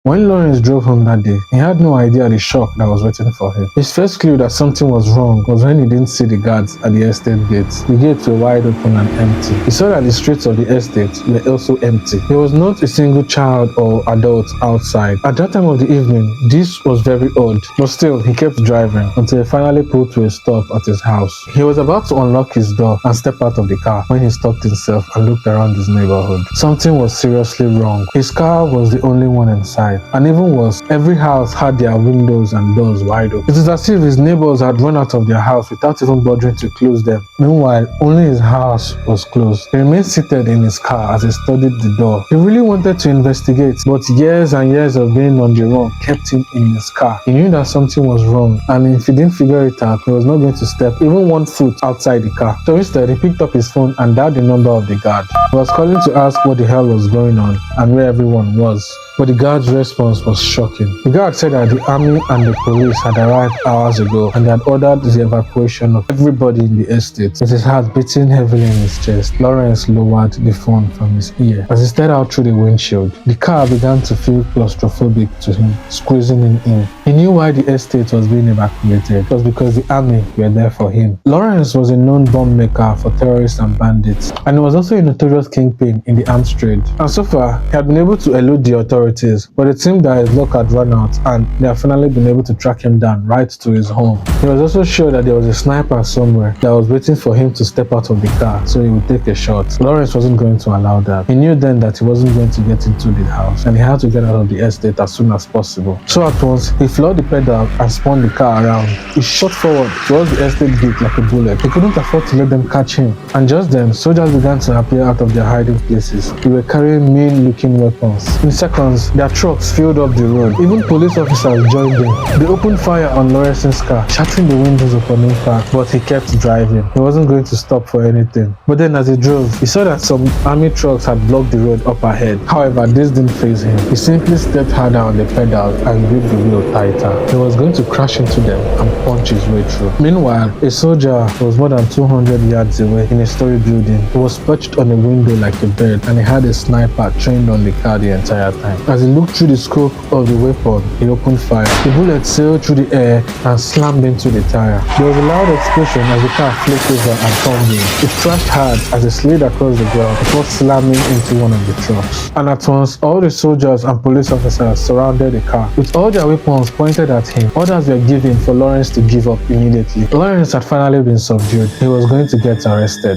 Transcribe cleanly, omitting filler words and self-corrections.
When Lawrence drove home that day, he had no idea the shock that was waiting for him. His first clue that something was wrong was when he didn't see the guards at the estate gates. The gates were wide open and empty. He saw that the streets of the estate were also empty. There was not a single child or adult outside. At that time of the evening, this was very odd, but still, he kept driving until he finally pulled to a stop at his house. He was about to unlock his door and step out of the car when he stopped himself and looked around his neighborhood. Something was seriously wrong. His car was the only one inside. And even worse, every house had their windows and doors wide open. It is as if his neighbors had run out of their house without even bothering to close them. Meanwhile, only his house was closed. He remained seated in his car as he studied the door. He really wanted to investigate, but years and years of being on the run kept him in his car. He knew that something was wrong, and if he didn't figure it out, he was not going to step even 1 foot outside the car. So instead, he picked up his phone and dialed the number of the guard. He was calling to ask what the hell was going on and where everyone was. But the guard's response was shocking. The guard said that the army and the police had arrived hours ago and they had ordered the evacuation of everybody in the estate. With his heart beating heavily in his chest, Lawrence lowered the phone from his ear. As he stared out through the windshield, the car began to feel claustrophobic to him, squeezing him in. He knew why the estate was being evacuated. It was because the army were there for him. Lawrence was a known bomb maker for terrorists and bandits, and he was also a notorious kingpin in the arms trade. And so far, he had been able to elude the authorities, but it seemed that his luck had run out and they had finally been able to track him down right to his home. He was also sure that there was a sniper somewhere that was waiting for him to step out of the car so he would take a shot. Lawrence wasn't going to allow that. He knew then that he wasn't going to get into the house and he had to get out of the estate as soon as possible. So at once, he floored the pedal and spun the car around. He shot forward towards the estate gate like a bullet. He couldn't afford to let them catch him. And just then, soldiers began to appear out of their hiding places. They were carrying mean-looking weapons. In seconds, their trucks filled up the road. Even police officers joined them. They opened fire on Lawrence's car, shattering the windows upon impact, but he kept driving. He wasn't going to stop for anything. But then as he drove, he saw that some army trucks had blocked the road up ahead. However, this didn't faze him. He simply stepped harder on the pedal and gripped the wheel tighter. He was going to crash into them and punch his way through. Meanwhile, a soldier was more than 200 yards away in a story building. He was perched on a window like a bird and he had a sniper trained on the car the entire time. As he looked through the scope of the weapon, he opened fire. The bullet sailed through the air and slammed into the tire. There was a loud explosion as the car flipped over and tumbled. It crashed hard as it slid across the ground before slamming into one of the trucks. And at once, all the soldiers and police officers surrounded the car. With all their weapons pointed at him, orders were given for Lawrence to give up immediately. Lawrence had finally been subdued. He was going to get arrested.